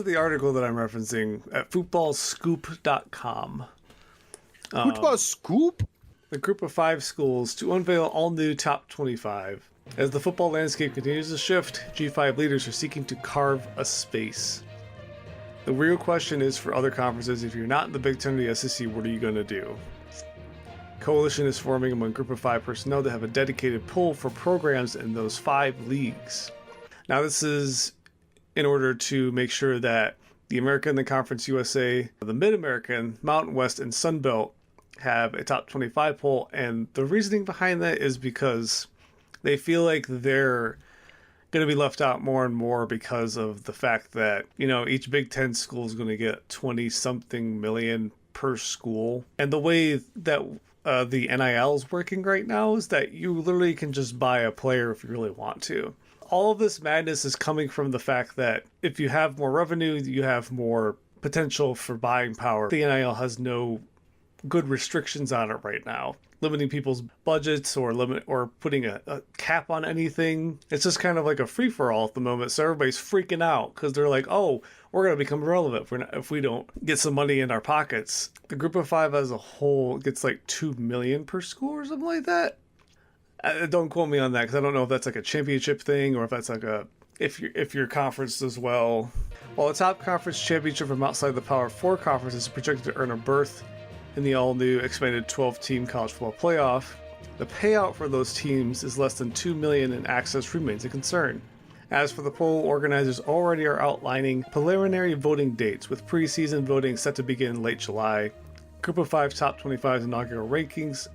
the article that I'm referencing at footballscoop.com. Football Scoop? The group of 5 schools to unveil all new top 25. As the football landscape continues to shift, G5 leaders are seeking to carve a space. The real question is for other conferences, if you're not in the Big Ten or the SEC, what are you going to do? Coalition is forming among group of 5 personnel to have a dedicated pull for programs in those 5 leagues. Now this is in order to make sure that the American, the Conference USA, the Mid-American, Mountain West, and Sun Belt have a top 25 poll, and the reasoning behind that is because they feel like they're going to be left out more and more because of the fact that, each Big Ten school is going to get 20-something million per school. And the way that the NIL is working right now is that you literally can just buy a player if you really want to. All of this madness is coming from the fact that if you have more revenue, you have more potential for buying power. The NIL has no good restrictions on it right now, limiting people's budgets or putting a cap on anything. It's just kind of like a free-for-all at the moment, so everybody's freaking out because they're like, oh, we're going to become irrelevant if we don't get some money in our pockets. The group of 5 as a whole gets like $2 million per school or something like that. Don't quote me on that because I don't know if that's like a championship thing or if that's like if your conference does well. While the top conference championship from outside the Power 4 conference is projected to earn a berth in the all-new expanded 12-team college football playoff, the payout for those teams is less than $2 million, and access remains a concern. As for the poll, organizers already are outlining preliminary voting dates, with preseason voting set to begin in late July. Group of 5 top 25's inaugural rankings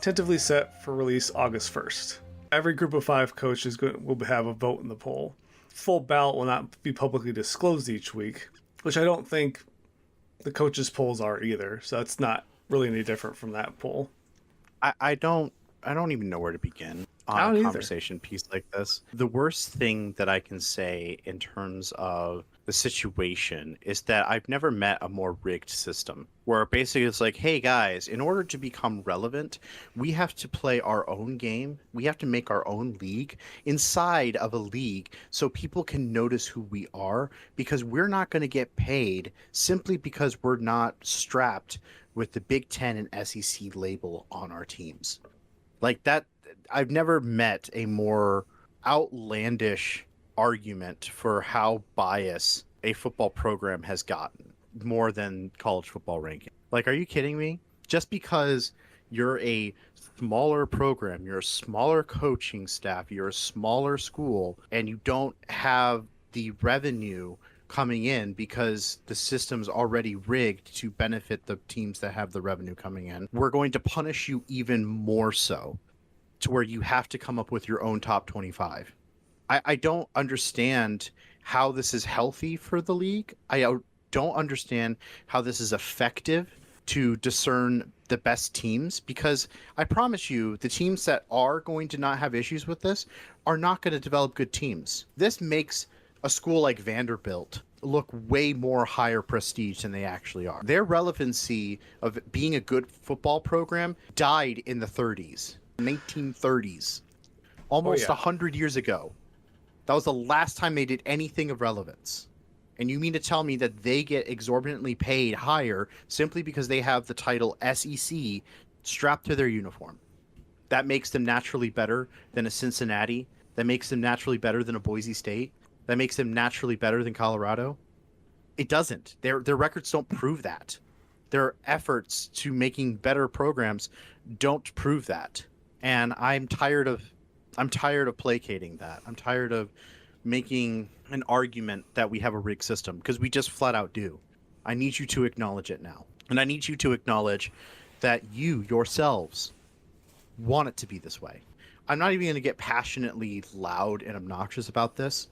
tentatively set for release August 1st. Every group of 5 coach will have a vote in the poll. Full ballot will not be publicly disclosed each week, which I don't think the coaches' polls are either, so that's not really any different from that poll. I don't even know where to begin on a conversation piece like this. The worst thing that I can say in terms of the situation is that I've never met a more rigged system where basically it's like, hey guys, in order to become relevant, we have to play our own game. We have to make our own league inside of a league so people can notice who we are, because we're not going to get paid simply because we're not strapped with the Big Ten and SEC label on our teams. Like that, I've never met a more outlandish argument for how biased a football program has gotten more than college football ranking. Like, are you kidding me? Just because you're a smaller program, you're a smaller coaching staff, you're a smaller school, and you don't have the revenue coming in because the system's already rigged to benefit the teams that have the revenue coming in, we're going to punish you even more so, to where you have to come up with your own top 25. I don't understand how this is healthy for the league. I don't understand how this is effective to discern the best teams, because I promise you the teams that are going to not have issues with this are not going to develop good teams. This makes a school like Vanderbilt look way more higher prestige than they actually are. Their relevancy of being a good football program died in the 30s, 1930s, almost 100 years ago. That was the last time they did anything of relevance. And you mean to tell me that they get exorbitantly paid higher simply because they have the title SEC strapped to their uniform? That makes them naturally better than a Cincinnati? That makes them naturally better than a Boise State? That makes them naturally better than Colorado? It doesn't. Their records don't prove that. Their efforts to making better programs don't prove that. And I'm tired of placating that. I'm tired of making an argument that we have a rigged system, because we just flat out do. I need you to acknowledge it now. And I need you to acknowledge that you yourselves want it to be this way. I'm not even going to get passionately loud and obnoxious about this.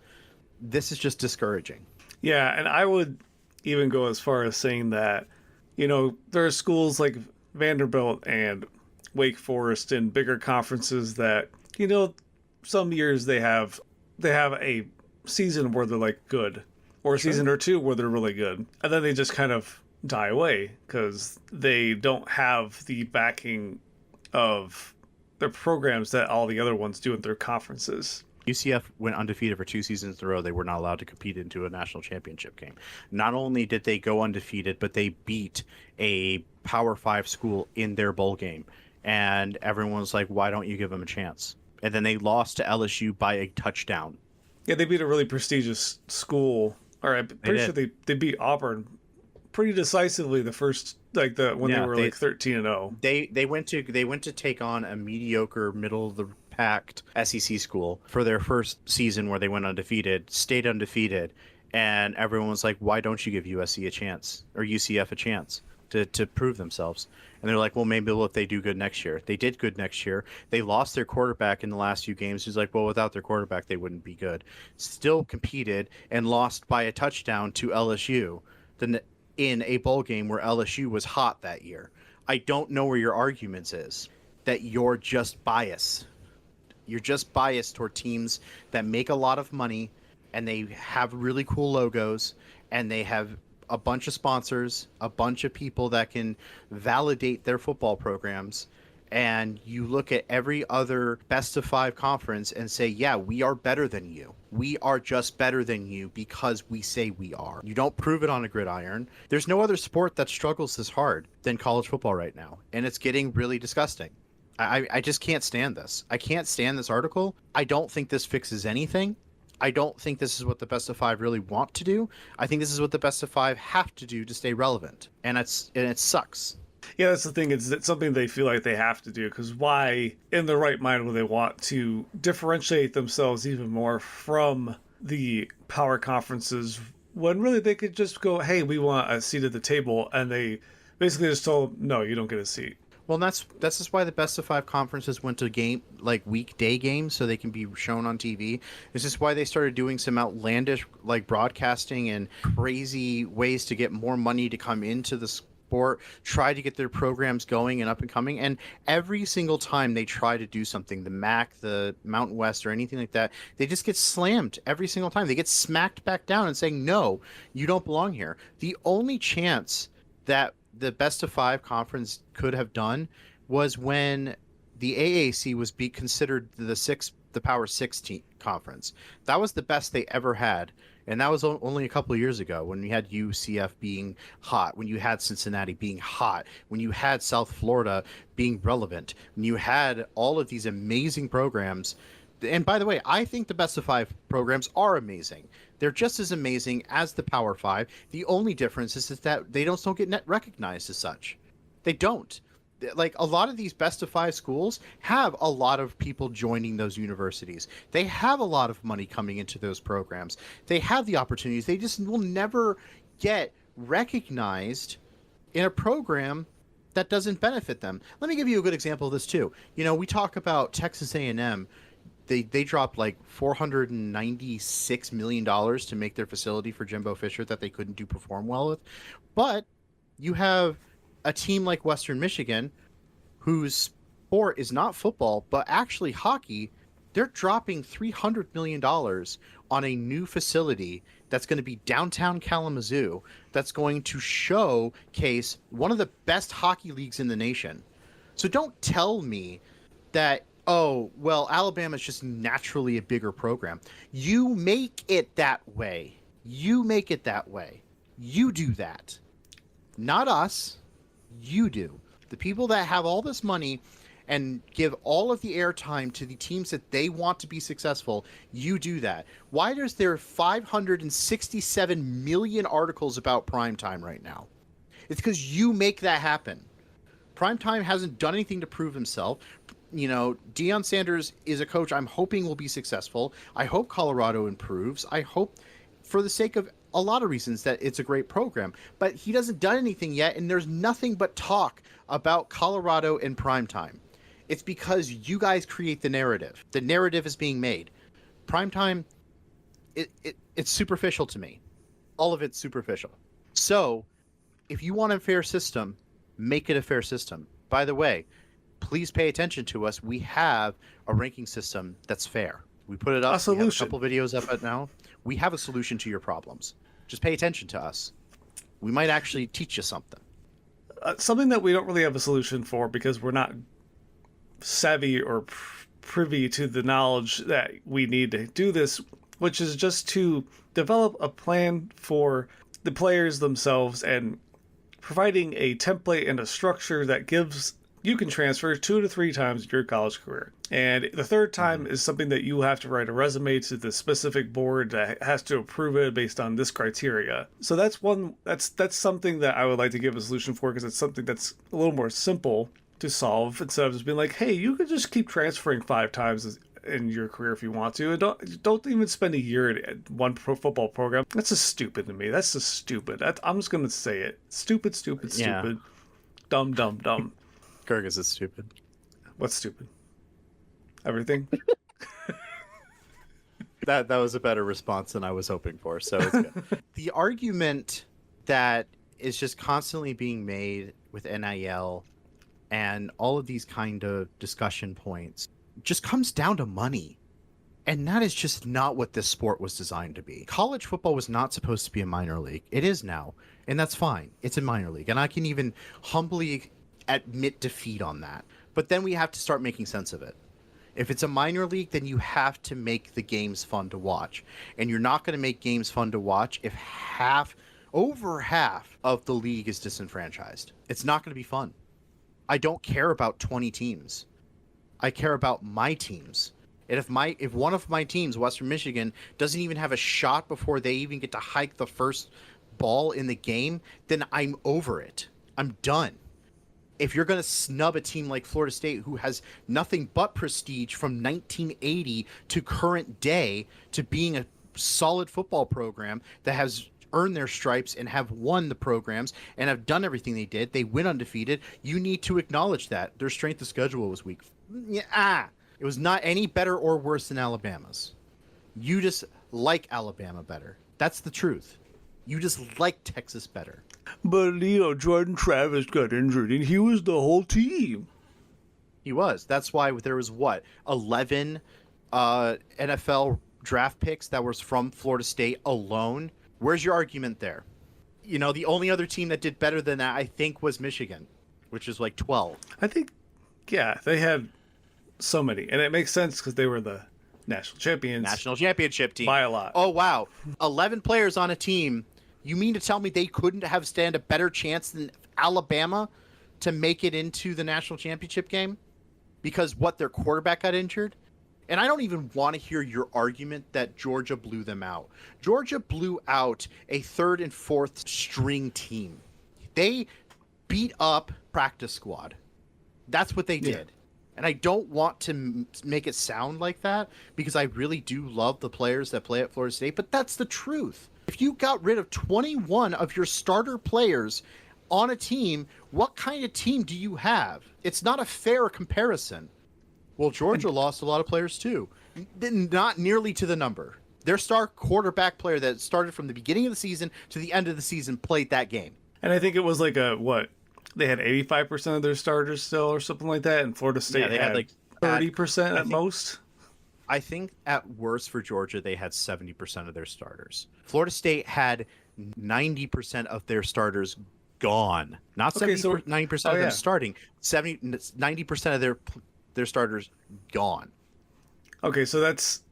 This is just discouraging. Yeah, and I would even go as far as saying that, there are schools like Vanderbilt and Wake Forest and bigger conferences that, some years they have a season where they're like good, or a season or two where they're really good, and then they just kind of die away because they don't have the backing of their programs that all the other ones do in their conferences. UCF went undefeated for 2 seasons in a row. They were not allowed to compete into a national championship game. Not only did they go undefeated, but they beat a Power 5 school in their bowl game. And everyone was like, why don't you give them a chance? And then they lost to LSU by a touchdown. Yeah, they beat a really prestigious school. All right, pretty sure they beat Auburn pretty decisively the first when they were 13-0. They went to take on a mediocre middle of the packed SEC school for their first season where they went undefeated, stayed undefeated, and everyone was like, why don't you give USC a chance or UCF a chance to prove themselves? And they're like, well, maybe if they do good next year. They did good next year. They lost their quarterback in the last few games. He's like, well, without their quarterback, they wouldn't be good. Still competed and lost by a touchdown to LSU in a bowl game where LSU was hot that year. I don't know where your arguments is that you're just biased. You're just biased toward teams that make a lot of money and they have really cool logos and they have a bunch of sponsors, a bunch of people that can validate their football programs, and you look at every other best of 5 conference and say, yeah, we are better than you. We are just better than you because we say we are. You don't prove it on a gridiron. There's no other sport that struggles this hard than college football right now, and it's getting really disgusting. I just can't stand this. I can't stand this article. I don't think this fixes anything. I don't think this is what the best of 5 really want to do. I think this is what the best of 5 have to do to stay relevant, and it sucks. Yeah, that's the thing. It's something they feel like they have to do, because why, in the right mind, would they want to differentiate themselves even more from the power conferences when really they could just go, hey, we want a seat at the table, and they basically just told them, no, you don't get a seat. Well, that's just why the best of 5 conferences went to weekday games so they can be shown on TV. This is why they started doing some outlandish broadcasting and crazy ways to get more money to come into the sport, try to get their programs going and up and coming. And every single time they try to do something, the MAC, the Mountain West, or anything like that, they just get slammed every single time. They get smacked back down and saying, no, you don't belong here. The only chance that the best of 5 conference could have done was when the AAC was considered the Power 16 conference. That was the best they ever had, and that was only a couple of years ago when we had UCF being hot, when you had Cincinnati being hot, when you had South Florida being relevant, when you had all of these amazing programs. And by the way, I think the best of 5 programs are amazing. They're just as amazing as the Power 5. The only difference is that they don't get recognized as such. They don't. Like, a lot of these best of 5 schools have a lot of people joining those universities. They have a lot of money coming into those programs. They have the opportunities. They just will never get recognized in a program that doesn't benefit them. Let me give you a good example of this too. We talk about Texas A&M. They dropped like $496 million to make their facility for Jimbo Fisher that they couldn't perform well with. But you have a team like Western Michigan, whose sport is not football, but actually hockey. They're dropping $300 million on a new facility that's going to be downtown Kalamazoo, that's going to showcase one of the best hockey leagues in the nation. So don't tell me that, oh, well, Alabama's just naturally a bigger program. You make it that way. You make it that way. You do that. Not us. You do. The people that have all this money and give all of the airtime to the teams that they want to be successful, you do that. Why is there 567 million articles about PrimeTime right now? It's because you make that happen. PrimeTime hasn't done anything to prove himself. Deion Sanders is a coach I'm hoping will be successful. I hope Colorado improves. I hope, for the sake of a lot of reasons, that it's a great program. But he hasn't done anything yet, and there's nothing but talk about Colorado and PrimeTime. It's because you guys create the narrative. The narrative is being made. PrimeTime, it's superficial to me. All of it's superficial. So, if you want a fair system, make it a fair system. By the way, please pay attention to us. We have a ranking system that's fair. We put it up. A solution. We have a couple videos up at now. We have a solution to your problems. Just pay attention to us. We might actually teach you something. Something that we don't really have a solution for because we're not savvy or privy to the knowledge that we need to do this, which is just to develop a plan for the players themselves and providing a template and a structure that gives you can transfer 2 to 3 times your college career. And the third time is something that you have to write a resume to the specific board that has to approve it based on this criteria. So that's something that I would like to give a solution for, because it's something that's a little more simple to solve, instead of just being like, hey, you could just keep transferring 5 times in your career if you want to. And don't even spend a year at one pro football program. That's just stupid to me. That's just stupid. I'm just going to say it. Stupid, stupid, stupid. Yeah. Dumb, dumb, dumb. Gerg is stupid. What's stupid? Everything? That was a better response than I was hoping for, so it's good. The argument that is just constantly being made with NIL and all of these kind of discussion points just comes down to money. And that is just not what this sport was designed to be. College football was not supposed to be a minor league. It is now, and that's fine. It's a minor league, and I can even humbly admit defeat on that. But then we have to start making sense of it. If it's a minor league, then you have to make the games fun to watch. And you're not going to make games fun to watch if over half of the league is disenfranchised. It's not going to be fun. I don't care about 20 teams. I care about my teams. And if one of my teams, Western Michigan, doesn't even have a shot before they even get to hike the first ball in the game, then I'm over it. I'm done. If you're going to snub a team like Florida State, who has nothing but prestige from 1980 to current day to being a solid football program that has earned their stripes and have won the programs and have done everything they did, they win undefeated, you need to acknowledge that. Their strength of schedule was weak. It was not any better or worse than Alabama's. You just like Alabama better. That's the truth. You just like Texas better. But, Jordan Travis got injured, and he was the whole team. He was. That's why there was, 11 NFL draft picks that was from Florida State alone? Where's your argument there? The only other team that did better than that, I think, was Michigan, which is 12. I think, they had so many. And it makes sense because they were the national champions. National championship team. By a lot. Oh, wow. 11 players on a team. You mean to tell me they couldn't have stand a better chance than Alabama to make it into the national championship game? Because their quarterback got injured? And I don't even want to hear your argument that Georgia blew them out. Georgia blew out a 3rd and 4th string team. They beat up practice squad. That's what they did. Yeah. And I don't want to make it sound like that, because I really do love the players that play at Florida State, but that's the truth. If you got rid of 21 of your starter players on a team, what kind of team do you have? It's not a fair comparison. Well, Georgia lost a lot of players too. Not nearly to the number. Their star quarterback player that started from the beginning of the season to the end of the season played that game. And I think it was they had 85% of their starters still or something like that, and Florida State had 30% at most. I think at worst for Georgia, they had 70% of their starters. Florida State had 90% of their starters gone. Not 90% of them starting. 90% of their starters gone. Okay, so let's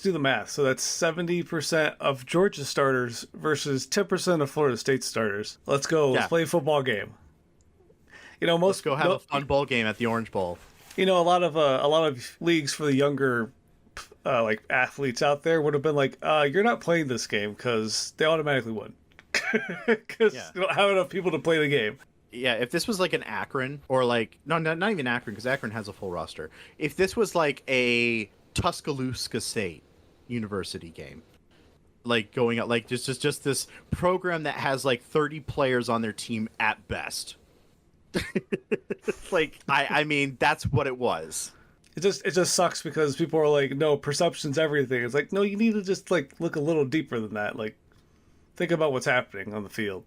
do the math. So that's 70% of Georgia starters versus 10% of Florida State starters. Let's go. Let's play a football game. Let's go have a fun bowl game at the Orange Bowl. A lot of leagues for the younger athletes out there would have been like, you're not playing this game because they automatically win. Because you don't have enough people to play the game. Yeah, if this was like an Akron or not even Akron, because Akron has a full roster. If this was like a Tuscaloosa State University game, going out just this program that has 30 players on their team at best. I mean, that's what it was. It just sucks because people are like, no, perception's everything. It's like, no, you need to just look a little deeper than that. Think about what's happening on the field.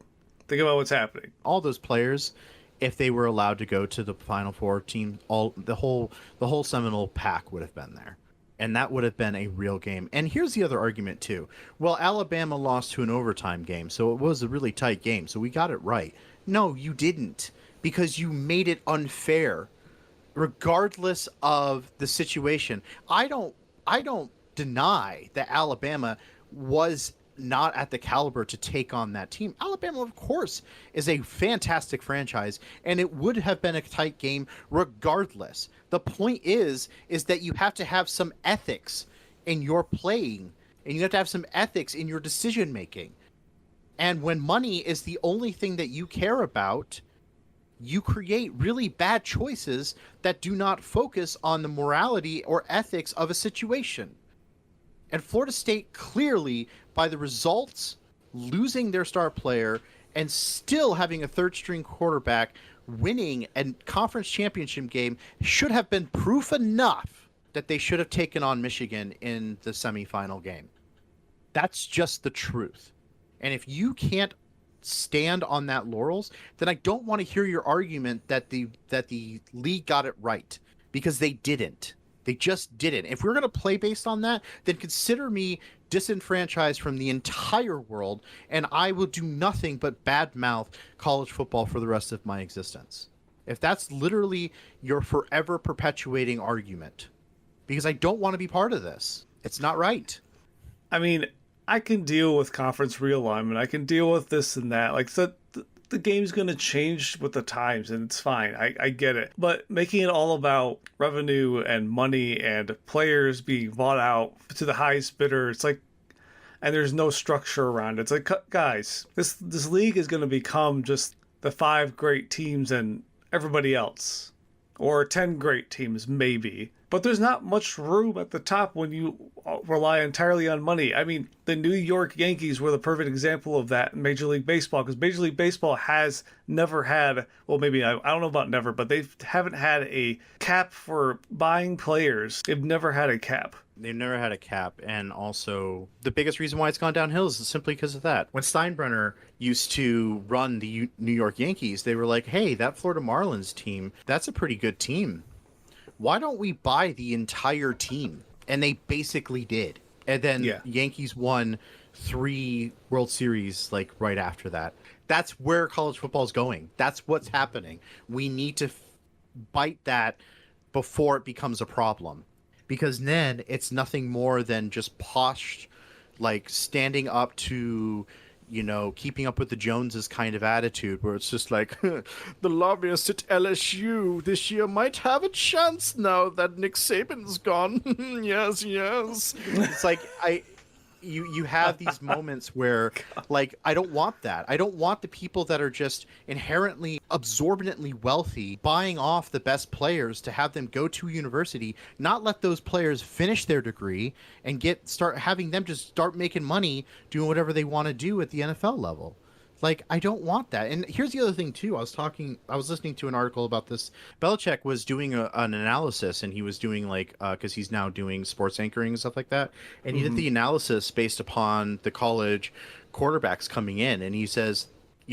Think about what's happening. All those players, if they were allowed to go to the Final Four team, the whole Seminole pack would have been there. And that would have been a real game. And here's the other argument too. Well, Alabama lost to an overtime game, so it was a really tight game. So we got it right. No, you didn't, because you made it unfair regardless of the situation. I don't deny that Alabama was not at the caliber to take on that team. Alabama, of course, is a fantastic franchise, and it would have been a tight game regardless. The point is that you have to have some ethics in your playing, and you have to have some ethics in your decision making. And when money is the only thing that you care about, you create really bad choices that do not focus on the morality or ethics of a situation. And Florida State clearly, by the results, losing their star player and still having a third string quarterback winning a conference championship game, should have been proof enough that they should have taken on Michigan in the semifinal game. That's just the truth. And if you can't stand on that laurels, then I don't want to hear your argument that the league got it right, because they didn't. They just didn't. If we're going to play based on that, then consider me disenfranchised from the entire world, and I will do nothing but badmouth college football for the rest of my existence. If that's literally your forever perpetuating argument, because I don't want to be part of this. It's not right. I mean, I can deal with conference realignment. I can deal with this and that. Like, the game's going to change with the times, and it's fine. I get it. But making it all about revenue and money and players being bought out to the highest bidder, it's like, and there's no structure around it. It's like, guys, this league is going to become just the 5 great teams and everybody else. Or 10 great teams, maybe. But there's not much room at the top when you rely entirely on money. I mean, the New York Yankees were the perfect example of that in Major League Baseball, because Major League Baseball has never had, well, maybe, I don't know about never, but they haven't had a cap for buying players. They've never had a cap. They've never had a cap, and also the biggest reason why it's gone downhill is simply because of that. When Steinbrenner used to run the New York Yankees, they were like, hey, that Florida Marlins team, that's a pretty good team. Why don't we buy the entire team? And they basically did. And then Yankees won 3 World Series like right after that. That's where college football is going. That's what's happening. We need to bite that before it becomes a problem. Because then it's nothing more than just posh, like standing up to, keeping up with the Joneses kind of attitude, where it's just like, the lobbyists at LSU this year might have a chance now that Nick Saban's gone. Yes. It's like, you have these moments where, like, I don't want that. I don't want the people that are just inherently absorbently wealthy buying off the best players to have them go to university, not let those players finish their degree and start having them just start making money doing whatever they want to do at the NFL level. Like, I don't want that. And here's the other thing too. I was listening to an article about this. Belichick was doing an analysis, and he was doing because he's now doing sports anchoring and stuff like that. And he did the analysis based upon the college quarterbacks coming in. And he says,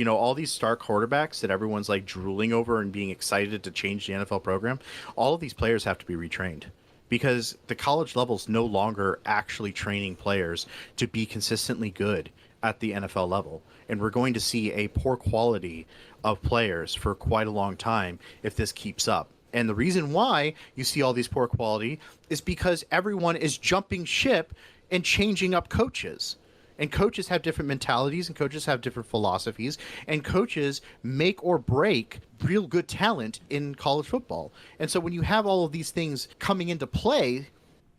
all these star quarterbacks that everyone's like drooling over and being excited to change the NFL program, all of these players have to be retrained, because the college level's no longer actually training players to be consistently good at the NFL level. And we're going to see a poor quality of players for quite a long time if this keeps up. And the reason why you see all these poor quality is because everyone is jumping ship and changing up coaches. And coaches have different mentalities, and coaches have different philosophies, and coaches make or break real good talent in college football. And so when you have all of these things coming into play,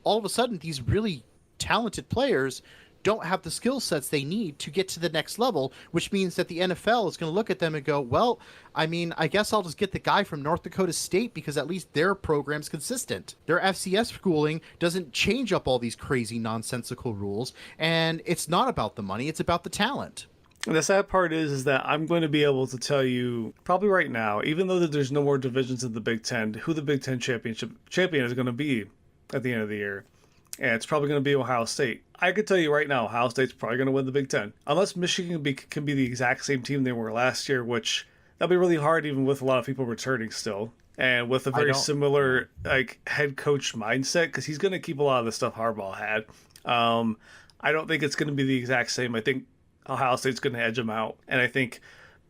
all of a sudden these really talented players don't have the skill sets they need to get to the next level, which means that the NFL is going to look at them and go, well, I mean, I guess I'll just get the guy from North Dakota State because at least their program's consistent. Their FCS schooling doesn't change up all these crazy nonsensical rules, and it's not about the money, it's about the talent. And the sad part is that I'm going to be able to tell you probably right now, even though that there's no more divisions in the Big Ten, who the Big Ten champion is going to be at the end of the year. And it's probably going to be Ohio State. I could tell you right now, Ohio State's probably going to win the Big Ten. Unless Michigan can be the exact same team they were last year, which that'll be really hard even with a lot of people returning still. And with a very similar head coach mindset, because he's going to keep a lot of the stuff Harbaugh had. I don't think it's going to be the exact same. I think Ohio State's going to edge them out. And I think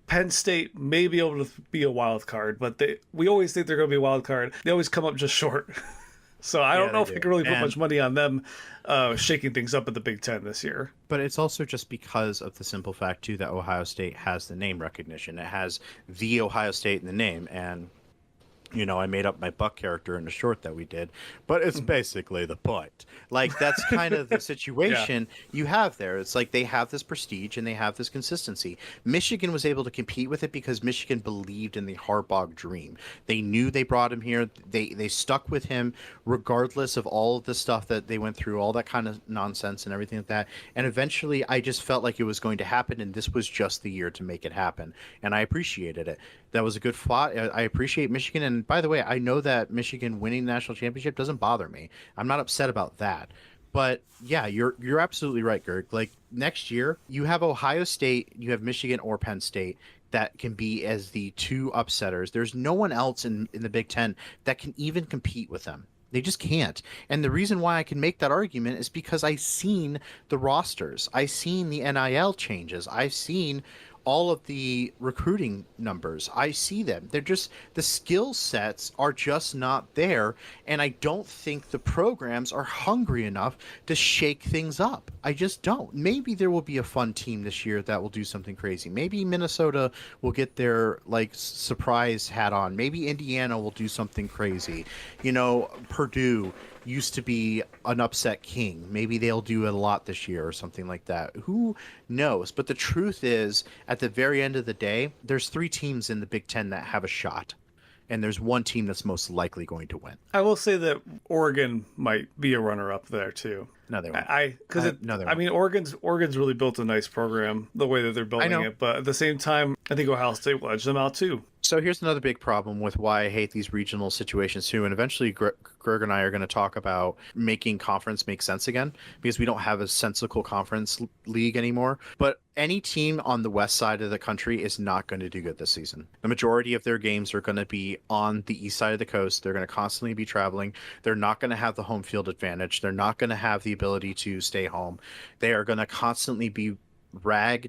Penn State may be able to be a wild card, but we always think they're going to be a wild card. They always come up just short. So I don't know if I can really put much money on them shaking things up at the Big Ten this year. But it's also just because of the simple fact, too, that Ohio State has the name recognition. It has the Ohio State in the name. And, you know, I made up my Buck character in the short that we did, but it's basically the point. Like, that's kind of the situation you have there. It's like they have this prestige and they have this consistency. Michigan was able to compete with it because Michigan believed in the Harbaugh dream. They knew they brought him here. They stuck with him regardless of all of the stuff that they went through, all that kind of nonsense and everything like that. And eventually I just felt like it was going to happen, and this was just the year to make it happen. And I appreciated it. That was a good fight. I appreciate Michigan. And by the way, I know that Michigan winning the national championship doesn't bother me. I'm not upset about that. But yeah, you're absolutely right, Gerg. Like, next year, you have Ohio State, you have Michigan or Penn State that can be as the two upsetters. There's no one else in the Big Ten that can even compete with them. They just can't. And the reason why I can make that argument is because I've seen the rosters. I've seen the NIL changes. I've seen all of the recruiting numbers. I see them. They're just, the skill sets are just not there. And I don't think the programs are hungry enough to shake things up. I just don't. Maybe there will be a fun team this year that will do something crazy. Maybe Minnesota will get their like surprise hat on. Maybe Indiana will do something crazy. You know, Purdue used to be an upset king. Maybe they'll do it a lot this year or something like that. Who knows? But the truth is, at the very end of the day, there's 3 teams in the Big Ten that have a shot. And there's one team that's most likely going to win. I will say that Oregon might be a runner-up there too. No, they won't. I mean, Oregon's really built a nice program the way that they're building it, but at the same time, I think Ohio State will edge them out too. So here's another big problem with why I hate these regional situations too, and eventually Greg and I are going to talk about making conference make sense again, because we don't have a sensical conference league anymore. But any team on the west side of the country is not going to do good this season. The majority of their games are going to be on the east side of the coast. They're going to constantly be traveling. They're not going to have the home field advantage. They're not going to have the ability to stay home. They are going to constantly be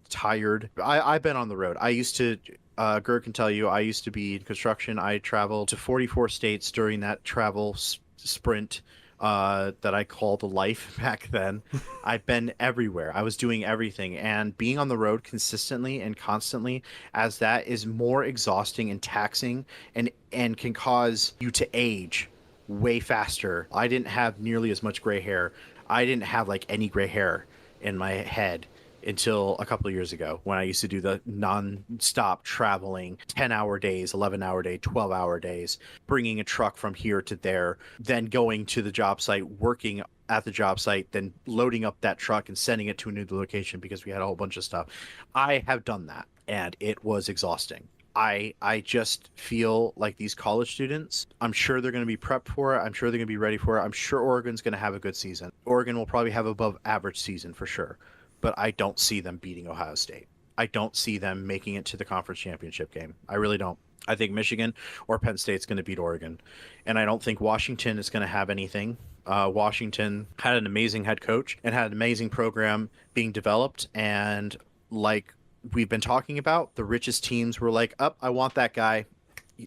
tired. I've been on the road. I used to Gerg can tell you, I used to be in construction. I traveled to 44 states during that travel sprint that I called life back then. I've been everywhere. I was doing everything. And being on the road consistently and constantly, as that is more exhausting and taxing and can cause you to age way faster. I didn't have nearly as much gray hair. I didn't have like any gray hair in my head until a couple of years ago, when I used to do the non-stop traveling, 10-hour days, 11-hour day, 12-hour days, bringing a truck from here to there, then going to the job site, working at the job site, then loading up that truck and sending it to a new location because we had a whole bunch of stuff. I have done that, and it was exhausting. I just feel like these college students, I'm sure they're going to be prepped for it. I'm sure they're going to be ready for it. I'm sure Oregon's going to have a good season. Oregon will probably have above average season for sure. But I don't see them beating Ohio State. I don't see them making it to the conference championship game. I really don't. I think Michigan or Penn State's going to beat Oregon. And I don't think Washington is going to have anything. Washington had an amazing head coach and had an amazing program being developed. And like we've been talking about, the richest teams were like, I want that guy.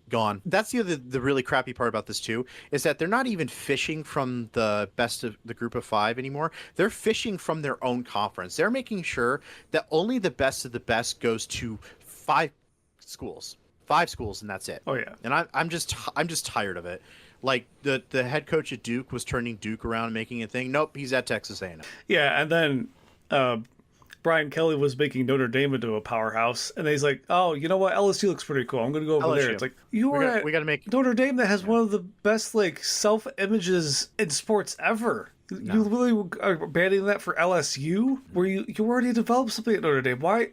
Gone. That's the really crappy part about this too, is that they're not even fishing from the best of the group of 5 anymore. They're fishing from their own conference. They're making sure that only the best of the best goes to 5 schools, and that's it. Oh yeah. And I'm just tired of it. Like the head coach at Duke was turning Duke around and making a thing. Nope, he's at Texas A&M. Yeah, and then Brian Kelly was making Notre Dame into a powerhouse, and he's like, "Oh, you know what? LSU looks pretty cool. I'm going to go over there." It's like we got to make Notre Dame that has one of the best like self images in sports ever. No. You really are banning that for LSU, where you already developed something at Notre Dame. Why?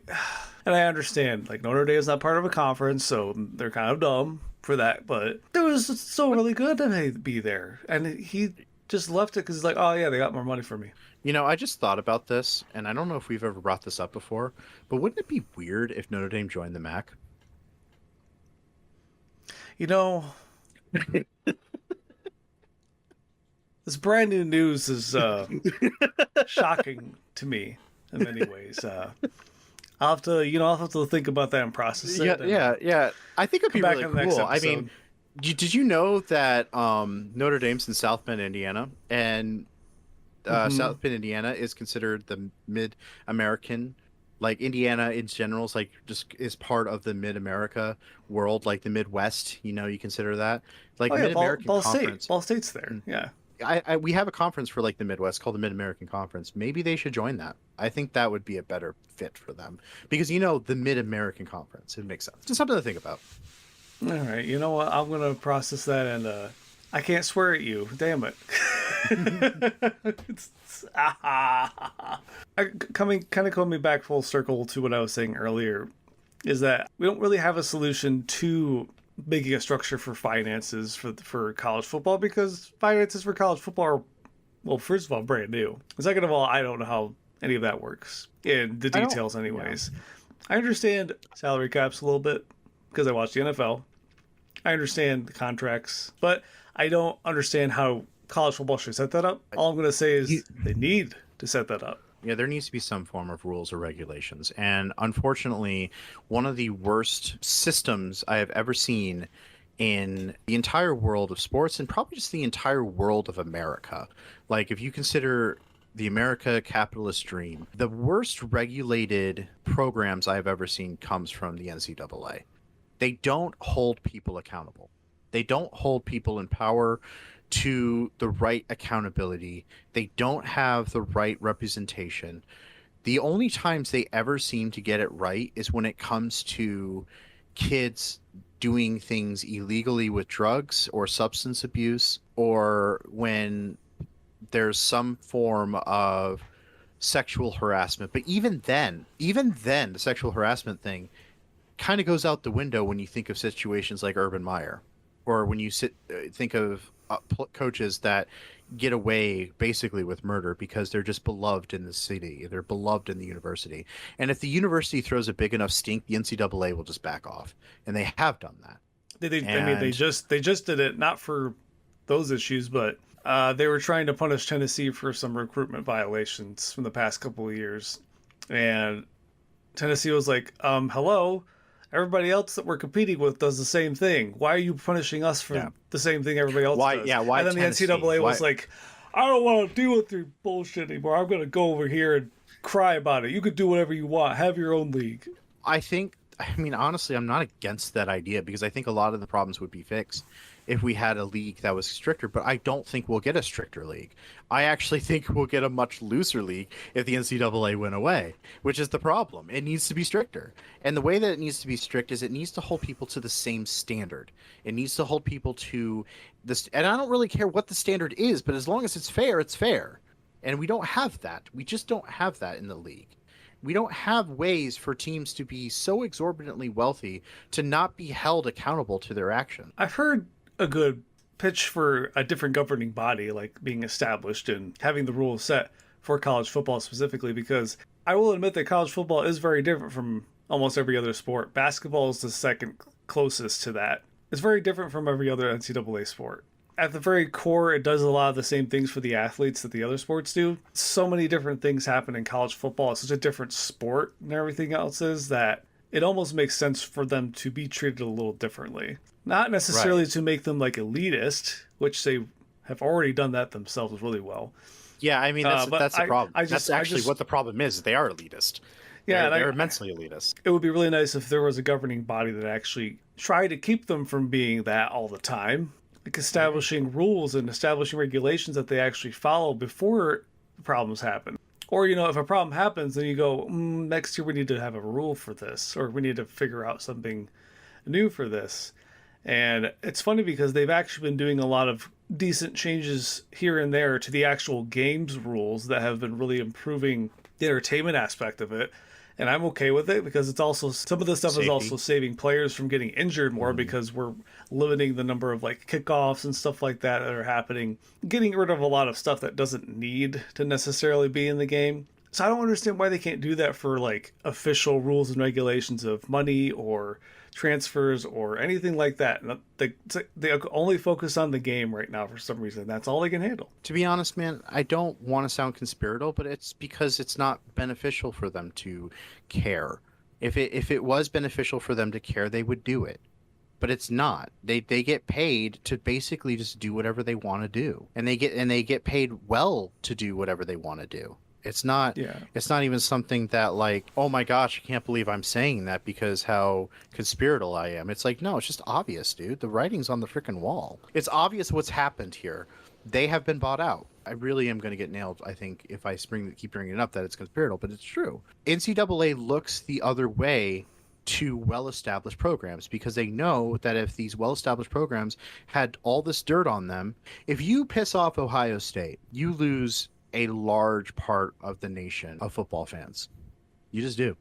And I understand, like Notre Dame is not part of a conference, so they're kind of dumb for that. But it was so really good to be there, and he just left it because he's like, "Oh yeah, they got more money for me." You know, I just thought about this, and I don't know if we've ever brought this up before, but wouldn't it be weird if Notre Dame joined the MAC? You know, this brand new news is shocking to me in many ways. I'll have to think about that and process Yeah, it. And yeah. I think it'd come be back really in the next cool. I episode. mean, did you know that Notre Dame's in South Bend, Indiana, and Hmm. South Bend, Indiana is considered the mid-American, like Indiana in general is like just is part of the mid-America world, like the Midwest. You consider that like Oh yeah, Mid-American Conference. Ball State's there. Mm. Yeah. We have a conference for like the Midwest called the Mid-American Conference. Maybe they should join that. I think that would be a better fit for them because the Mid-American Conference. It makes sense. Just something to think about. All right. You know what? I'm gonna process that, and I can't swear at you. Damn it. Coming back full circle to what I was saying earlier is that we don't really have a solution to making a structure for finances for college football, because finances for college football are, well, first of all, brand new. Second of all, I don't know how any of that works in the I don't. details, Yeah. anyways. I understand salary caps a little bit because I watch the NFL. I understand the contracts, but I don't understand how college football should set that up. All I'm going to say You, is they need to set that up. Yeah, there needs to be some form of rules or regulations. And unfortunately, one of the worst systems I have ever seen in the entire world of sports and probably just the entire world of America. Like, if you consider the America capitalist dream, the worst regulated programs I've ever seen comes from the NCAA. They don't hold people accountable. They don't hold people in power to the right accountability. They don't have the right representation. The only times they ever seem to get it right is when it comes to kids doing things illegally with drugs or substance abuse, or when there's some form of sexual harassment. But even then, the sexual harassment thing kind of goes out the window when you think of situations like Urban Meyer, or when you think of coaches that get away basically with murder because they're just beloved in the city, they're beloved in the university. And if the university throws a big enough stink, the NCAA will just back off, and they have done that. I mean, And they just did it not for those issues, but they were trying to punish Tennessee for some recruitment violations from the past couple of years, and Tennessee was like, hello, everybody else that we're competing with does the same thing. Why are you punishing us for yeah, the same thing everybody else why? does?" Yeah, why And then the Tennessee? NCAA Why? was like, "I don't want to deal with your bullshit anymore. I'm going to go over here and cry about it. You could do whatever you want. Have your own league." I mean, honestly, I'm not against that idea because I think a lot of the problems would be fixed if we had a league that was stricter, but I don't think we'll get a stricter league. I actually think we'll get a much looser league if the NCAA went away, which is the problem. It needs to be stricter. And the way that it needs to be strict is it needs to hold people to the same standard. It needs to hold people to this. And I don't really care what the standard is, but as long as it's fair, it's fair. And we don't have that. We just don't have that in the league. We don't have ways for teams to be so exorbitantly wealthy to not be held accountable to their action. I've heard a good pitch for a different governing body like being established and having the rules set for college football specifically, because I will admit that college football is very different from almost every other sport. Basketball is the second closest to that. It's very different from every other NCAA sport. At the very core, it does a lot of the same things for the athletes that the other sports do. So many different things happen in college football. It's such a different sport than everything else is that it almost makes sense for them to be treated a little differently. Not necessarily Right. to make them like elitist, which they have already done that themselves really well. Yeah, I mean But that's the problem. That's I actually just, what the problem is. They are elitist. yeah, and They're immensely elitist. it would be really nice if there was a governing body that actually tried to keep them from being that all the time, like establishing rules and establishing regulations that they actually follow before problems happen. Or, if a problem happens, then you go, next year we need to have a rule for this, or we need to figure out something new for this. And it's funny because they've actually been doing a lot of decent changes here and there to the actual games rules that have been really improving the entertainment aspect of it. And I'm okay with it because it's also, some of the stuff is Safety. also saving players from getting injured more Mhm. because we're limiting the number of like kickoffs and stuff like that are happening, getting rid of a lot of stuff that doesn't need to necessarily be in the game. So I don't understand why they can't do that for like official rules and regulations of money or transfers or anything like that. They only focus on the game right now for some reason. That's all they can handle. To be honest, man, I don't want to sound conspiratorial, but it's because it's not beneficial for them to care. If it was beneficial for them to care, they would do it. But it's not. They get paid to basically just do whatever they want to do. And they get paid well to do whatever they want to do. It's not even something that like, oh my gosh, I can't believe I'm saying that because how conspiratorial I am. It's like, no, it's just obvious, dude. The writing's on the freaking wall. It's obvious what's happened here. They have been bought out. I really am going to get nailed, I think, if I keep bringing it up that it's conspiratorial, but it's true. NCAA looks the other way to well-established programs because they know that if these well-established programs had all this dirt on them, if you piss off Ohio State, you lose a large part of the nation of football fans. You just do.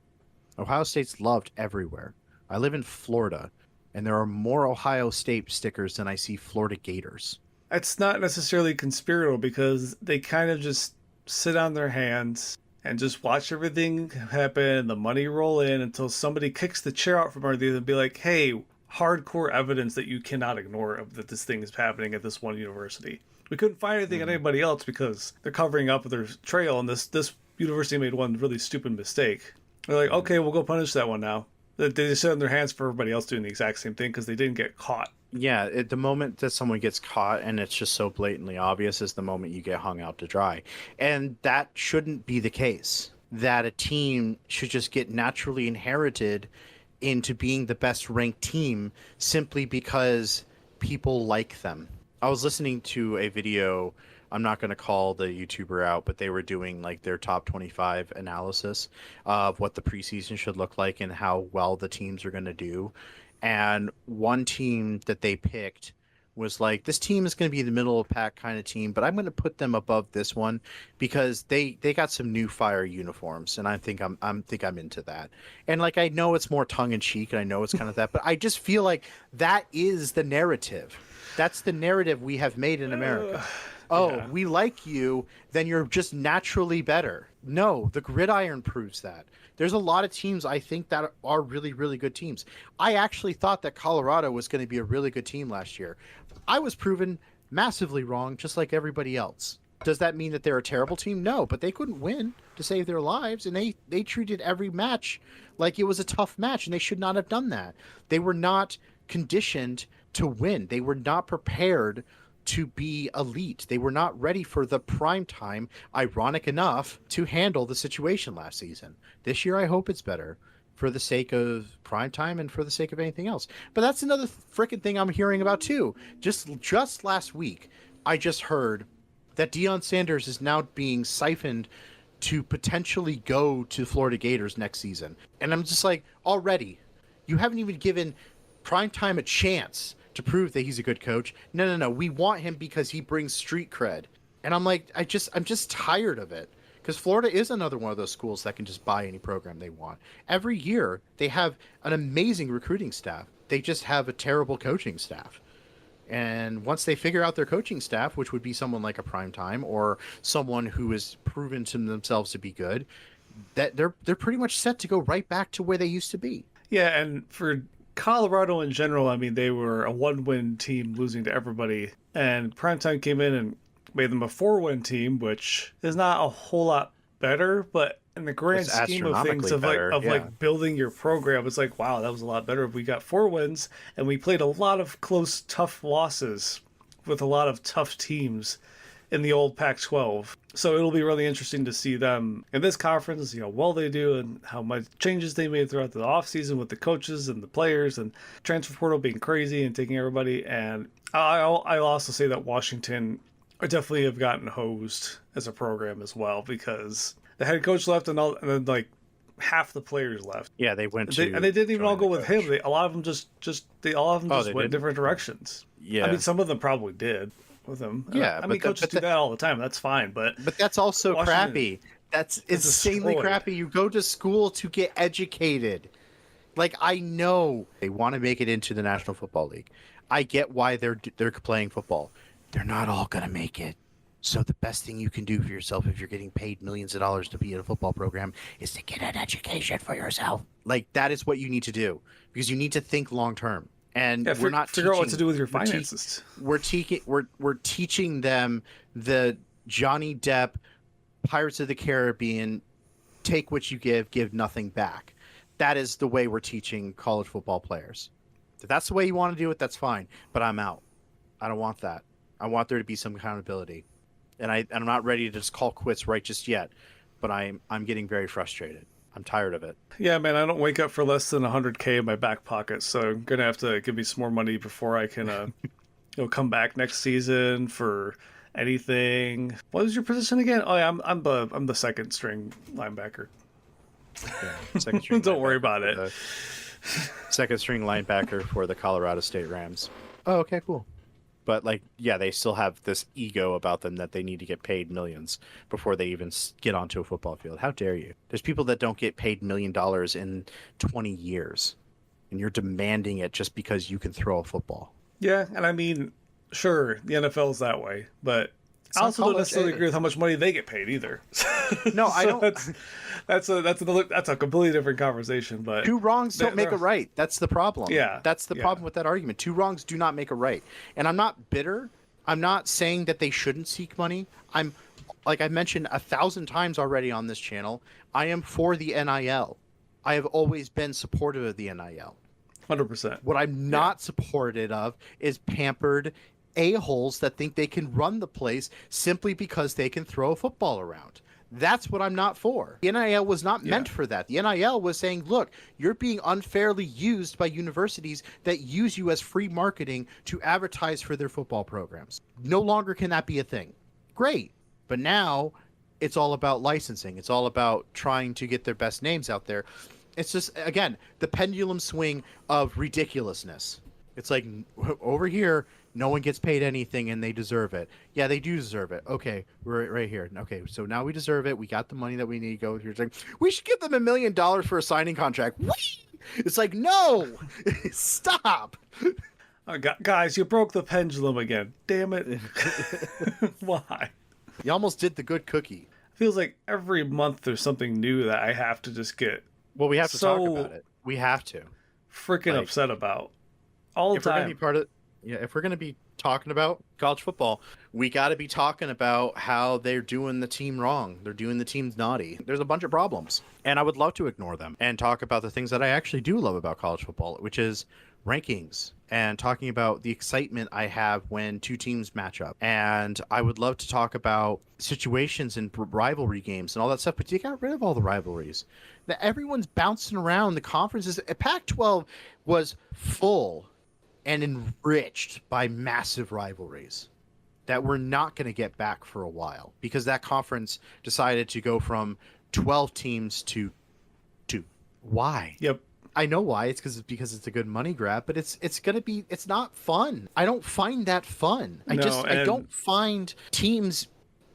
Ohio State's loved everywhere. I live in Florida, and there are more Ohio State stickers than I see Florida Gators. It's not necessarily conspiratorial because they kind of just sit on their hands and just watch everything happen and the money roll in until somebody kicks the chair out from underneath and be like, hey, hardcore evidence that you cannot ignore of that this thing is happening at this one university. We couldn't find anything on anybody else because they're covering up their trail, and this university made one really stupid mistake. They're like, okay, we'll go punish that one now. They just sit on their hands for everybody else doing the exact same thing because they didn't get caught. Yeah, at the moment that someone gets caught and it's just so blatantly obvious is the moment you get hung out to dry. And that shouldn't be the case. That a team should just get naturally inherited into being the best ranked team simply because people like them. I was listening to a video, I'm not going to call the YouTuber out, but they were doing like their top 25 analysis of what the preseason should look like and how well the teams are going to do. And one team that they picked was like, this team is going to be the middle of pack kind of team, but I'm going to put them above this one because they got some new fire uniforms, and I think I'm into that. And like, I know it's more tongue in cheek, and I know it's kind of that, but I just feel like that is the narrative. That's the narrative we have made in America. We like you, then you're just naturally better. No, the gridiron proves that. There's a lot of teams I think that are really, really good teams. I actually thought that Colorado was going to be a really good team last year. I was proven massively wrong, just like everybody else. Does that mean that they're a terrible team? No, but they couldn't win to save their lives, and they treated every match like it was a tough match, and they should not have done that. They were not conditioned to win. They were not prepared to be elite. They were not ready for the prime time, ironic enough, to handle the situation last season. This year, I hope it's better for the sake of prime time and for the sake of anything else. But that's another freaking thing I'm hearing about too. Just last week, I just heard that Deion Sanders is now being siphoned to potentially go to Florida Gators next season. And I'm just like, already, you haven't even given prime time a chance to prove that he's a good coach. No. We want him because he brings street cred. And I'm like, I'm just tired of it. Because Florida is another one of those schools that can just buy any program they want. Every year, they have an amazing recruiting staff. They just have a terrible coaching staff. And once they figure out their coaching staff, which would be someone like a PrimeTime or someone who is proven to themselves to be good, that they're pretty much set to go right back to where they used to be. Yeah, and for Colorado in general, I mean, they were a one-win team losing to everybody. And PrimeTime came in and made them a 4-win team, which is not a whole lot better, but in the grand scheme of things of like building your program, it's like, wow, that was a lot better. We got 4 wins and we played a lot of close, tough losses with a lot of tough teams in the old Pac-12. So it'll be really interesting to see them in this conference, well they do and how much changes they made throughout the offseason with the coaches and the players and transfer portal being crazy and taking everybody. And I'll also say that Washington definitely have gotten hosed as a program as well because the head coach left and then like half the players left. Yeah, they went and they didn't even all go with him. A lot of them just went in different directions. Yeah, I mean, some of them probably did with him. Yeah, I mean, coaches do that all the time. That's fine, but that's also crappy. That's insanely crappy. You go to school to get educated. Like, I know they want to make it into the National Football League. I get why they're playing football. They're not all going to make it. So the best thing you can do for yourself if you're getting paid millions of dollars to be in a football program is to get an education for yourself. Like, that is what you need to do because you need to think long term. And we're not figure out what to do with your finances. We're teaching them the Johnny Depp Pirates of the Caribbean, take what you give nothing back. that is the way we're teaching college football players. If that's the way you want to do it, that's fine. But I'm out. I don't want that. I want there to be some accountability. And I'm not ready to just call quits right just yet. But I'm getting very frustrated. I'm tired of it. Yeah, man, I don't wake up for less than 100K in my back pocket, so I'm gonna have to give me some more money before I can, come back next season for anything. What was your position again? Oh, yeah, I'm the second string linebacker. Yeah, second string. Don't worry about it. Second string linebacker for the Colorado State Rams. Oh, okay, cool. But they still have this ego about them that they need to get paid millions before they even get onto a football field. How dare you? There's people that don't get paid $1 million in 20 years, and you're demanding it just because you can throw a football. Yeah, and I mean, sure, the NFL's that way, but I also don't necessarily agree with how much money they get paid either. No, I don't. That's a completely different conversation. But two wrongs don't make a right. That's the problem. Yeah, that's the problem with that argument. Two wrongs do not make a right. And I'm not bitter. I'm not saying that they shouldn't seek money. I'm, like I mentioned 1,000 times already on this channel, I am for the NIL. I have always been supportive of the NIL. 100%. What I'm not supportive of is pampered a-holes that think they can run the place simply because they can throw a football around. That's what I'm not for. The NIL was not meant for that. The NIL was saying, look, you're being unfairly used by universities that use you as free marketing to advertise for their football programs. No longer can that be a thing. Great. But now it's all about licensing. It's all about trying to get their best names out there. It's just, again, the pendulum swing of ridiculousness. It's like over here, no one gets paid anything and they deserve it. Yeah, they do deserve it. Okay, we're right here. Okay, so now we deserve it. We got the money that we need to go here. It's like, we should give them $1 million for a signing contract. It's like, no, stop. Guys, you broke the pendulum again. Damn it. Why? You almost did the good cookie. Feels like every month there's something new that I have to just get. Well, we have to talk about it. We have to. Freaking upset about. All the time. If we're going to be talking about college football, we got to be talking about how they're doing the team wrong. They're doing the teams naughty. There's a bunch of problems. And I would love to ignore them and talk about the things that I actually do love about college football, which is rankings and talking about the excitement I have when two teams match up. And I would love to talk about situations in rivalry games and all that stuff, but you got rid of all the rivalries. That everyone's bouncing around the conferences. Pac-12 was full and enriched by massive rivalries that we're not going to get back for a while because that conference decided to go from 12 teams to 2. Why? Yep. I know why. It's because it's a good money grab, but it's not fun. I don't find that fun. I don't find teams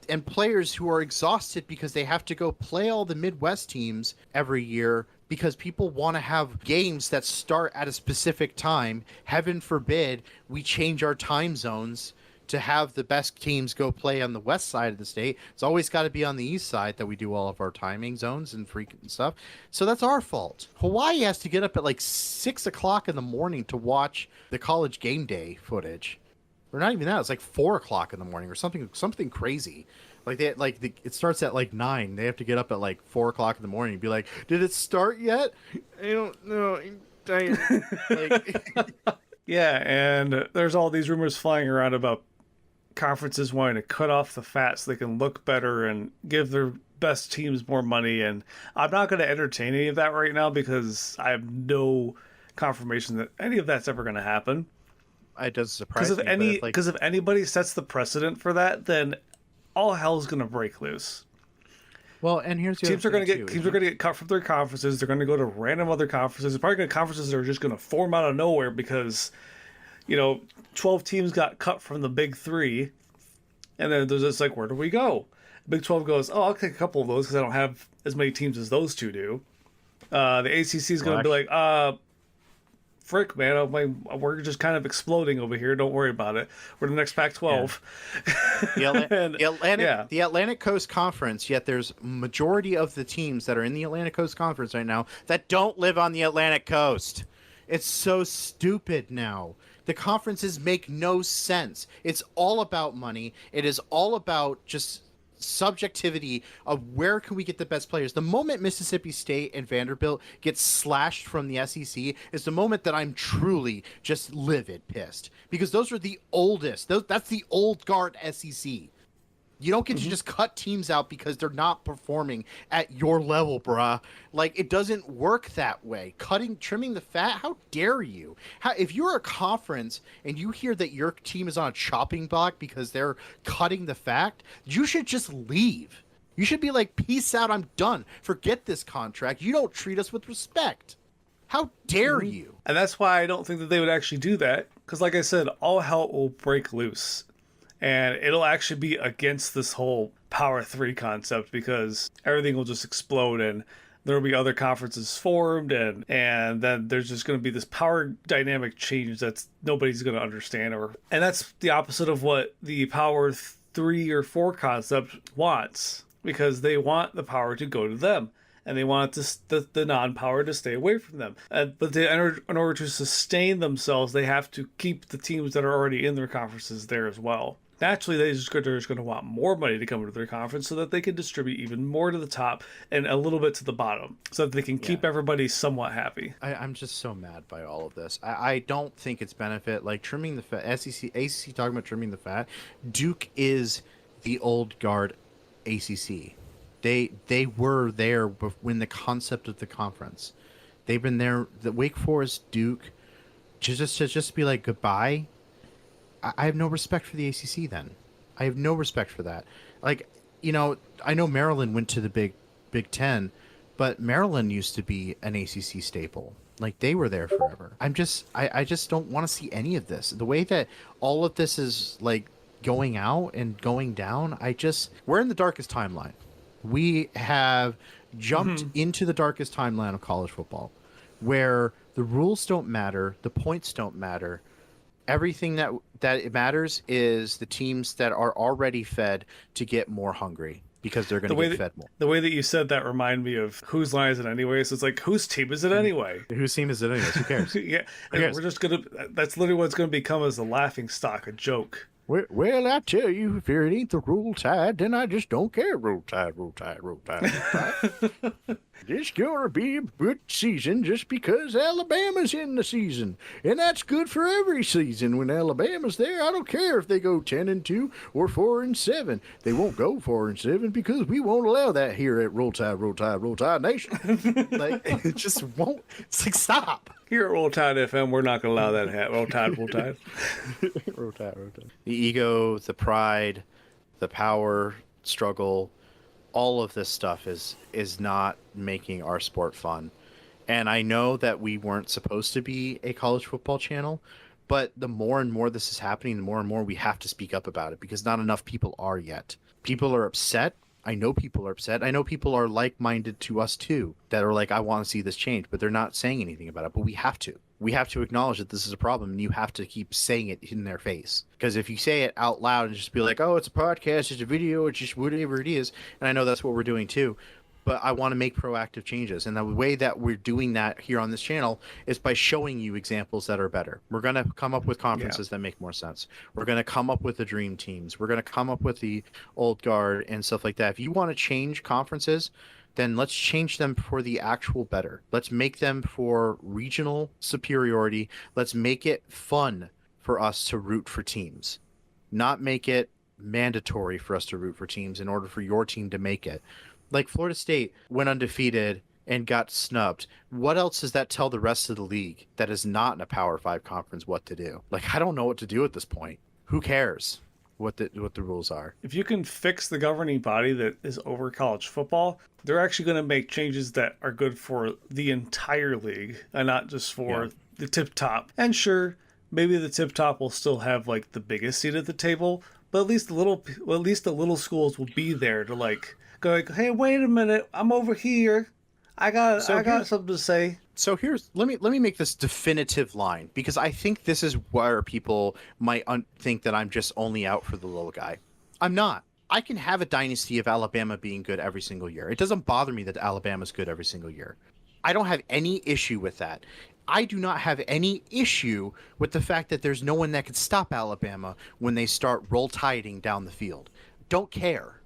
and players who are exhausted because they have to go play all the Midwest teams every year because people want to have games that start at a specific time. Heaven forbid we change our time zones to have the best teams go play on the west side of the state. It's always got to be on the east side that we do all of our timing zones and freaking stuff. So that's our fault. Hawaii has to get up at 6 o'clock in the morning to watch the college game day footage. Or not even that. It's 4 o'clock in the morning or something crazy. It starts at 9. They have to get up at 4 o'clock in the morning and be like, did it start yet? I don't know. Yeah, and there's all these rumors flying around about conferences wanting to cut off the fat so they can look better and give their best teams more money. And I'm not going to entertain any of that right now because I have no confirmation that any of that's ever going to happen. It does surprise me. Because if anybody sets the precedent for that, then all hell's going to break loose. Well, and here's the teams are going to get cut from their conferences. They're going to go to random other conferences. They're probably going to conferences that are just going to form out of nowhere because, 12 teams got cut from the Big Three, and then there's just where do we go? Big 12 goes, oh, I'll take a couple of those because I don't have as many teams as those two do. The ACC is going to be like, frick, man, we're just kind of exploding over here. Don't worry about it. We're the next Pac-12. Yeah. The Atlantic Coast Conference, yet there's majority of the teams that are in the Atlantic Coast Conference right now that don't live on the Atlantic Coast. It's so stupid now. The conferences make no sense. It's all about money. It is all about just subjectivity of where can we get the best players. The moment Mississippi State and Vanderbilt get slashed from the SEC is the moment that I'm truly just livid pissed, because those are the oldest. That's the old guard SEC. You don't get to just cut teams out because they're not performing at your level, bruh. Like, it doesn't work that way. Trimming the fat, how dare you? If you're a conference and you hear that your team is on a chopping block because they're cutting the fat, you should just leave. You should be like, peace out, I'm done. Forget this contract. You don't treat us with respect. How dare you? And that's why I don't think that they would actually do that. Because like I said, all hell will break loose. And it'll actually be against this whole Power 3 concept, because everything will just explode and there will be other conferences formed, and then there's just going to be this power dynamic change that's nobody's going to understand. And that's the opposite of what the Power 3 or 4 concept wants, because they want the power to go to them. And they want the non-power to stay away from them. But in order to sustain themselves, they have to keep the teams that are already in their conferences there as well. Naturally, they're just going to want more money to come into their conference so that they can distribute even more to the top and a little bit to the bottom, so that they can keep everybody somewhat happy. I'm just so mad by all of this. I don't think it's benefit. Like, trimming the fat, ACC talking about trimming the fat. Duke is the old guard ACC. They were there when the concept of the conference. They've been there. The Wake Forest, Duke, just be like goodbye. I have no respect for the ACC then. I have no respect for that. Like, I know Maryland went to the Big Ten, but Maryland used to be an ACC staple. Like, they were there forever. I just don't want to see any of this. The way that all of this is like going out and going down, we're in the darkest timeline. We have jumped into the darkest timeline of college football, where the rules don't matter, the points don't matter. Everything that it matters is the teams that are already fed to get more hungry, because they're going to get fed more. The way that you said that reminded me of whose line is it anyway? So it's like, whose team is it anyway? Whose team is it anyways? Who cares? Yeah, we're just that's literally what's going to become as a laughing stock, a joke. Well, I tell you, if it ain't the Roll Tide, then I just don't care. Roll Tide, Roll Tide, Roll Tide, Roll Tide. It's going to be a good season just because Alabama's in the season. And that's good for every season when Alabama's there. I don't care if they go 10-2 or 4-7. They won't go 4-7 because we won't allow that here at Roll Tide, Roll Tide, Roll Tide Nation. Like, it just won't. It's like, stop. Here at Roll Tide FM, we're not going to allow that hat. Roll Tide, Roll Tide. Roll Tide, Roll Tide. The ego, the pride, the power struggle, all of this stuff is not making our sport fun. And I know that we weren't supposed to be a college football channel, but the more and more this is happening, the more and more we have to speak up about it, because not enough people are yet. People are upset. I know people are upset. I know people are like-minded to us too, that are like, I want to see this change, but they're not saying anything about it. But we have to. We have to acknowledge that this is a problem, and you have to keep saying it in their face. Because if you say it out loud and just be like, oh, it's a podcast, it's a video, it's just whatever it is, and I know that's what we're doing too, but I want to make proactive changes. And the way that we're doing that here on this channel is by showing you examples that are better. We're going to come up with conferences that make more sense. We're going to come up with the dream teams. We're going to come up with the old guard and stuff like that. If you want to change conferences, then let's change them for the actual better. Let's make them for regional superiority. Let's make it fun for us to root for teams, not make it mandatory for us to root for teams in order for your team to make it. Like, Florida State went undefeated and got snubbed. What else does that tell the rest of the league that is not in a Power 5 conference what to do? Like, I don't know what to do at this point. Who cares what the rules are? If you can fix the governing body that is over college football, they're actually going to make changes that are good for the entire league and not just for the tip top. And sure, maybe the tip top will still have like the biggest seat at the table, but at least the little schools will be there to like go like, hey, wait a minute, I'm over here. I got something to say. So let me make this definitive line, because I think this is where people might think that I'm just only out for the little guy. I'm not. I can have a dynasty of Alabama being good every single year. It doesn't bother me that Alabama's good every single year. I don't have any issue with that. I do not have any issue with the fact that there's no one that can stop Alabama when they start roll tiding down the field. Don't care.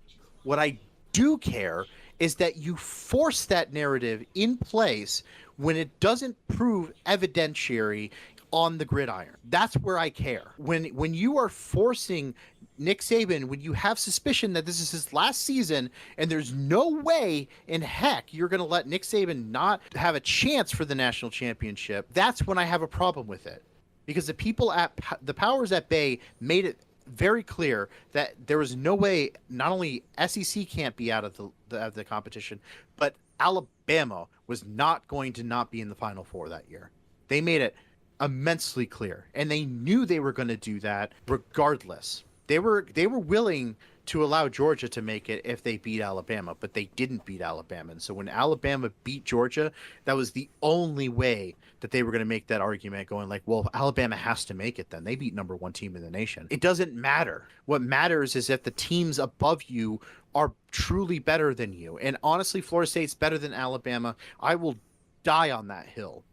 What I do care is that you force that narrative in place when it doesn't prove evidentiary on the gridiron. That's where I care. When you are forcing Nick Saban, when you have suspicion that this is his last season and there's no way in heck you're going to let Nick Saban not have a chance for the national championship, that's when I have a problem with it. Because the people at the powers at Bay made it very clear that there was no way, not only SEC can't be out of the competition, but Alabama was not going to not be in the Final Four that year. They made it immensely clear, and they knew they were going to do that regardless. They were willing to allow Georgia to make it if they beat Alabama, but they didn't beat Alabama. And so when Alabama beat Georgia, that was the only way that they were going to make that argument, going like, well, Alabama has to make it then. They beat number one team in the nation. It doesn't matter. What matters is if the teams above you are truly better than you. And honestly, Florida State's better than Alabama. I will die on that hill.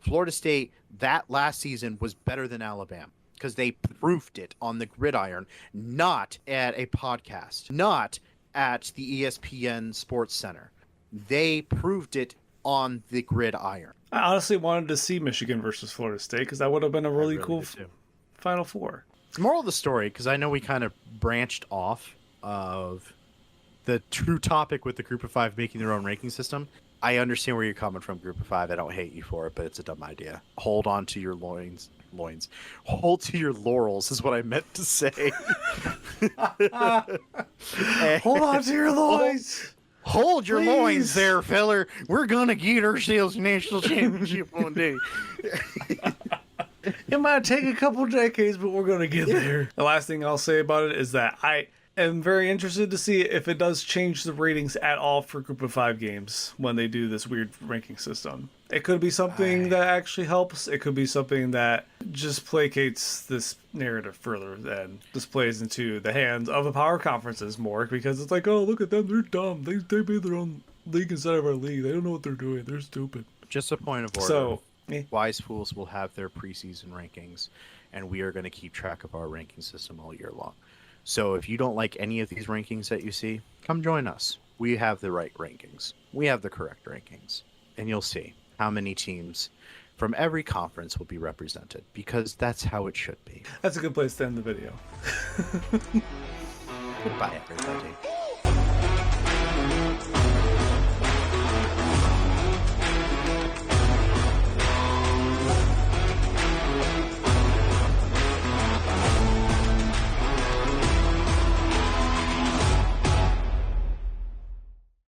Florida State, that last season, was better than Alabama because they proved it on the gridiron, not at a podcast, not at the ESPN Sports Center. They proved it on the gridiron. I honestly wanted to see Michigan versus Florida State because that would have been a really cool Final Four. Moral of the story, because I know we kind of branched off of the true topic with the Group of Five making their own ranking system. I understand where you're coming from, Group of Five. I don't hate you for it, but it's a dumb idea. Hold on to your loins. Hold to your laurels is what I meant to say. Hold on to your loins. Hold your loins there, feller. We're going to get ourselves a national championship one day. It might take a couple decades, but we're going to get there. The last thing I'll say about it is that I am very interested to see if it does change the ratings at all for Group of Five games when they do this weird ranking system. It could be something that actually helps. It could be something that just placates this narrative further and just plays into the hands of the power conferences more because it's like, oh, look at them. They're dumb. They made their own league instead of our league. They don't know what they're doing. They're stupid. Just a point of order. So, Wise Fools will have their preseason rankings, and we are going to keep track of our ranking system all year long. So if you don't like any of these rankings that you see, come join us. We have the right rankings. We have the correct rankings. And you'll see how many teams from every conference will be represented, because that's how it should be. That's a good place to end the video. Goodbye, everybody.